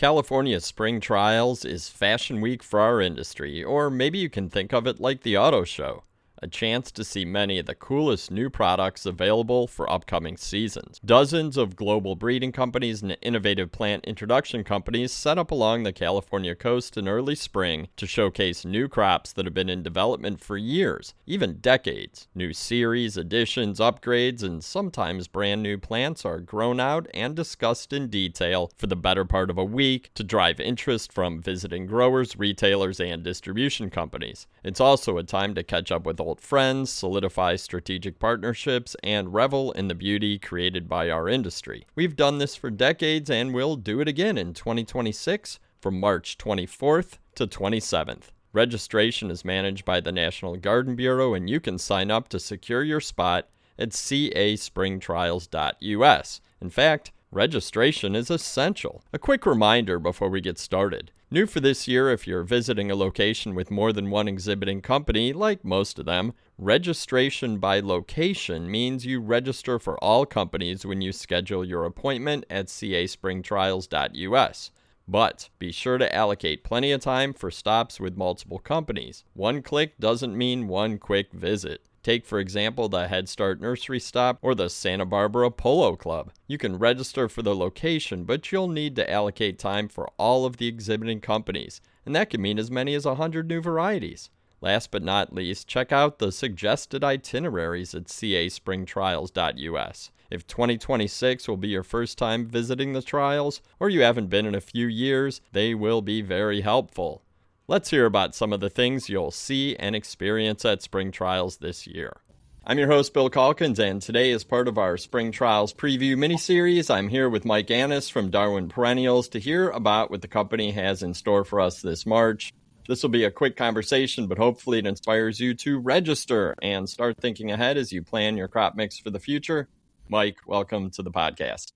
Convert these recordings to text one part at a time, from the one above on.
California Spring Trials is Fashion Week for our industry, or maybe you can think of it like the auto show, a chance to see many of the coolest new products available for upcoming seasons. Dozens of global breeding companies and innovative plant introduction companies set up along the California coast in early spring to showcase new crops that have been in development for years, even decades. New series, additions, upgrades, and sometimes brand new plants are grown out and discussed in detail for the better part of a week to drive interest from visiting growers, retailers, and distribution companies. It's also a time to catch up with old friends, solidify strategic partnerships, and revel in the beauty created by our industry. We've done this for decades and we'll do it again in 2026 from March 24th to 27th. Registration is managed by the National Garden Bureau, and you can sign up to secure your spot at caspringtrials.us. In fact, registration is essential. A quick reminder before we get started. New for this year, if you're visiting a location with more than one exhibiting company, like most of them, registration by location means you register for all companies when you schedule your appointment at caspringtrials.us. But be sure to allocate plenty of time for stops with multiple companies. One click doesn't mean one quick visit. Take, for example, the Head Start Nursery Stop or the Santa Barbara Polo Club. You can register for the location, but you'll need to allocate time for all of the exhibiting companies, and that can mean as many as 100 new varieties. Last but not least, check out the suggested itineraries at caspringtrials.us. If 2026 will be your first time visiting the trials, or you haven't been in a few years, they will be very helpful. Let's hear about some of the things you'll see and experience at Spring Trials this year. I'm your host, Bill Calkins, and today, as part of our Spring Trials preview mini-series, I'm here with Mike Annis from Darwin Perennials to hear about what the company has in store for us this March. This will be a quick conversation, but hopefully it inspires you to register and start thinking ahead as you plan your crop mix for the future. Mike, welcome to the podcast.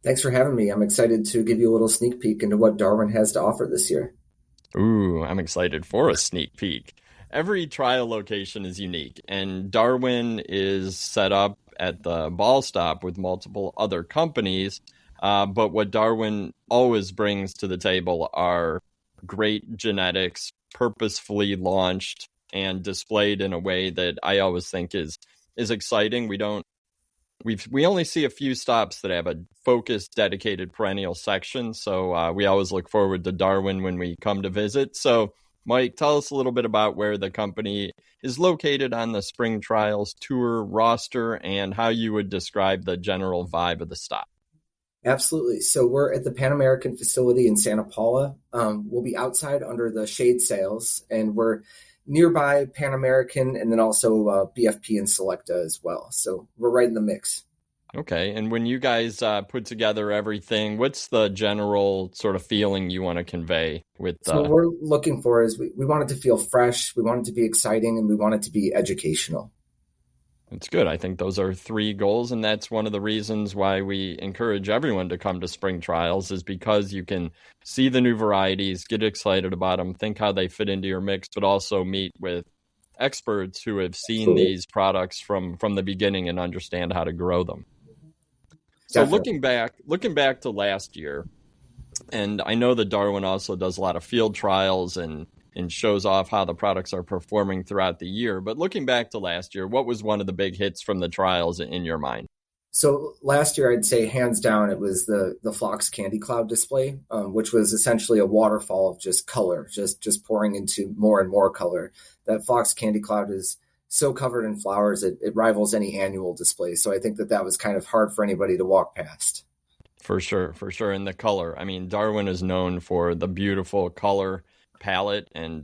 Thanks for having me. I'm excited to give you a little sneak peek into what Darwin has to offer this year. Ooh, I'm excited for a sneak peek. Every trial location is unique, and Darwin is set up at the ball stop with multiple other companies. But what Darwin always brings to the table are great genetics, purposefully launched and displayed in a way that I always think is exciting. We only see a few stops that have a focused, dedicated perennial section, so we always look forward to Darwin when we come to visit. So, Mike, tell us a little bit about where the company is located on the Spring Trials tour roster and how you would describe the general vibe of the stop. Absolutely. So we're at the Pan American facility in Santa Paula. We'll be outside under the shade sails, and we're nearby Pan American and then also BFP and Selecta as well. So we're right in the mix. Okay. And when you guys put together everything, what's the general sort of feeling you want to convey with So what we're looking for is we want it to feel fresh, we want it to be exciting, and we want it to be educational. It's good. I think those are three goals, and that's one of the reasons why we encourage everyone to come to Spring Trials is because you can see the new varieties, get excited about them, think how they fit into your mix, but also meet with experts who have seen these products from the beginning and understand how to grow them. So looking back to last year, and I know that Darwin also does a lot of field trials and shows off how the products are performing throughout the year. But looking back to last year, what was one of the big hits from the trials in your mind? So last year, I'd say hands down, it was the Phlox Candy Cloud display, which was essentially a waterfall of just color, just pouring into more and more color. That Phlox Candy Cloud is so covered in flowers, it rivals any annual display. So I think that was kind of hard for anybody to walk past. For sure. And the color. I mean, Darwin is known for the beautiful color palette, and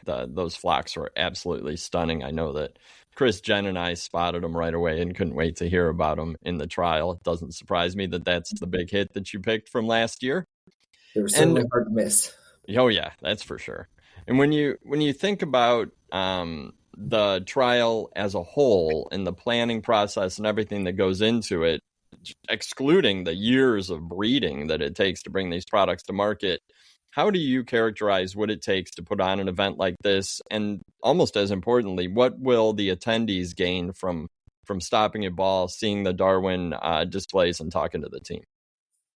those phlox were absolutely stunning. I know that Chris, Jen, and I spotted them right away and couldn't wait to hear about them in the trial. It doesn't surprise me that that's the big hit that you picked from last year. They were certainly hard to miss. Oh yeah, that's for sure. And when you think about the trial as a whole and the planning process and everything that goes into it, excluding the years of breeding that it takes to bring these products to market, how do you characterize what it takes to put on an event like this? And almost as importantly, what will the attendees gain from stopping at ball, seeing the Darwin displays and talking to the team?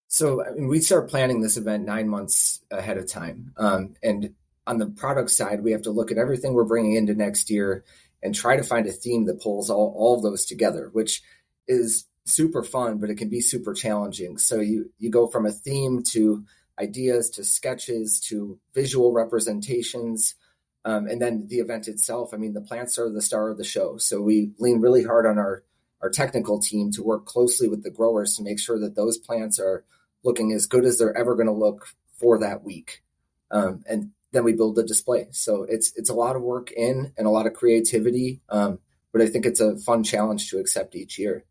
So I mean, we start planning this event 9 months ahead of time. And on the product side, we have to look at everything we're bringing into next year and try to find a theme that pulls all of those together, which is super fun, but it can be super challenging. So you go from a theme to ideas to sketches to visual representations. And then the event itself, I mean, the plants are the star of the show. So we lean really hard on our technical team to work closely with the growers to make sure that those plants are looking as good as they're ever going to look for that week. And then we build the display. So it's a lot of work and a lot of creativity. But I think it's a fun challenge to accept each year.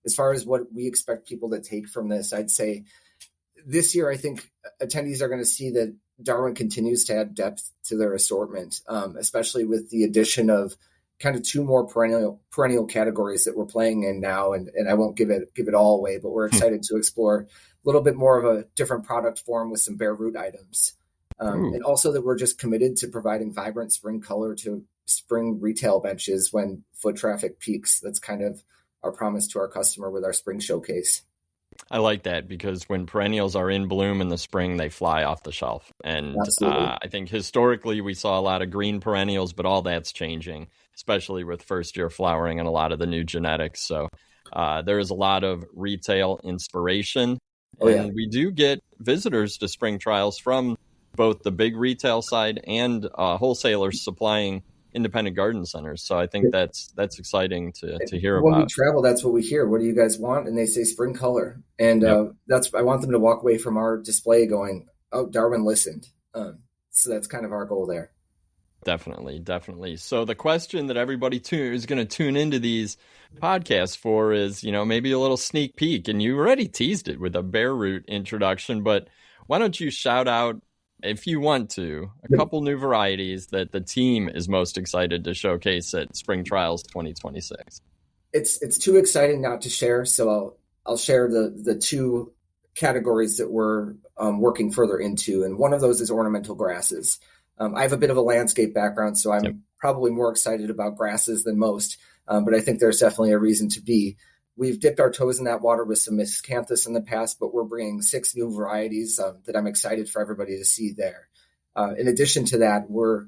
As far as what we expect people to take from this, I'd say this year, I think attendees are going to see that Darwin continues to add depth to their assortment, especially with the addition of kind of two more perennial categories that we're playing in now. And I won't give it all away, but we're excited to explore a little bit more of a different product form with some bare root items. And also that we're just committed to providing vibrant spring color to spring retail benches when foot traffic peaks. That's kind of our promise to our customer with our spring showcase. I like that because when perennials are in bloom in the spring, they fly off the shelf. And I think historically we saw a lot of green perennials, but all that's changing, especially with first year flowering and a lot of the new genetics. So there is a lot of retail inspiration. And we do get visitors to spring trials from both the big retail side and wholesalers supplying independent garden centers. So I think that's exciting to hear about. When we travel, that's what we hear. What do you guys want? And they say spring color. And I want them to walk away from our display going, oh, Darwin listened. So that's kind of our goal there. Definitely. So the question that everybody is going to tune into these podcasts for is, maybe a little sneak peek. And you already teased it with a bare root introduction, but why don't you shout out, if you want to, a couple new varieties that the team is most excited to showcase at Spring Trials 2026? It's too exciting not to share, so I'll share the two categories that we're working further into, and one of those is ornamental grasses. I have a bit of a landscape background, so I'm probably more excited about grasses than most, but I think there's definitely a reason to be. We've dipped our toes in that water with some miscanthus in the past, but we're bringing 6 new varieties that I'm excited for everybody to see there. In addition to that, we're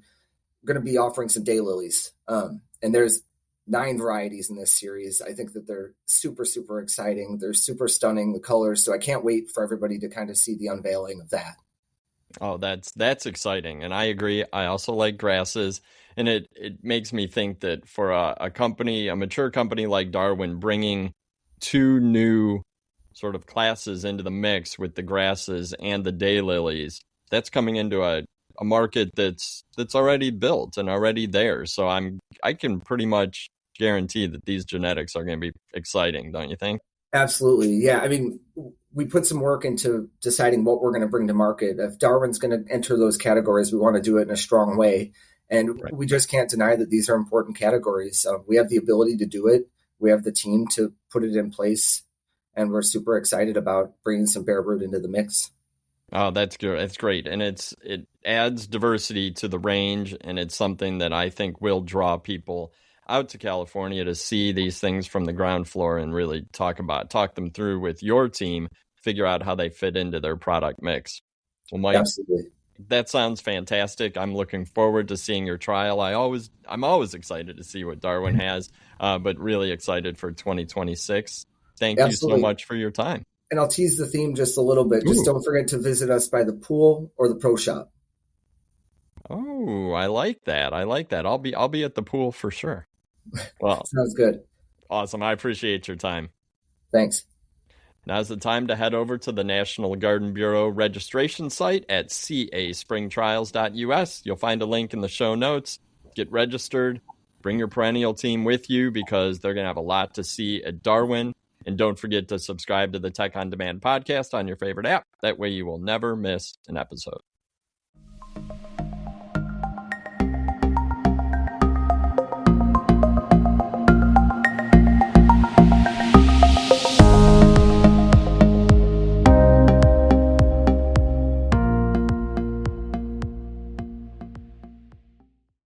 going to be offering some daylilies. And there's 9 varieties in this series. I think that they're super, super exciting. They're super stunning, the colors. So I can't wait for everybody to kind of see the unveiling of that. Oh, that's exciting. And I agree. I also like grasses. And it makes me think that for a mature company like Darwin, bringing 2 new sort of classes into the mix with the grasses and the daylilies, that's coming into a market that's already built and already there. So I can pretty much guarantee that these genetics are going to be exciting, don't you think? Absolutely. Yeah. I mean, we put some work into deciding what we're going to bring to market. If Darwin's going to enter those categories, we want to do it in a strong way. And we just can't deny that these are important categories. We have the ability to do it. We have the team to put it in place. And we're super excited about bringing some bare root into the mix. Oh, that's good. That's great. And it adds diversity to the range. And it's something that I think will draw people out to California to see these things from the ground floor and really talk them through with your team, figure out how they fit into their product mix. Well, Mike, absolutely. That sounds fantastic. I'm looking forward to seeing your trial. I'm always excited to see what Darwin has, but really excited for 2026. Thank you so much for your time. And I'll tease the theme just a little bit. Just don't forget to visit us by the pool or the pro shop. Oh, I like that. I'll be at the pool for sure. Well, sounds good. Awesome. I appreciate your time. Thanks. Now's the time to head over to the National Garden Bureau registration site at caspringtrials.us. You'll find a link in the show notes. Get registered. Bring your perennial team with you because they're going to have a lot to see at Darwin. And don't forget to subscribe to the Tech on Demand podcast on your favorite app. That way you will never miss an episode.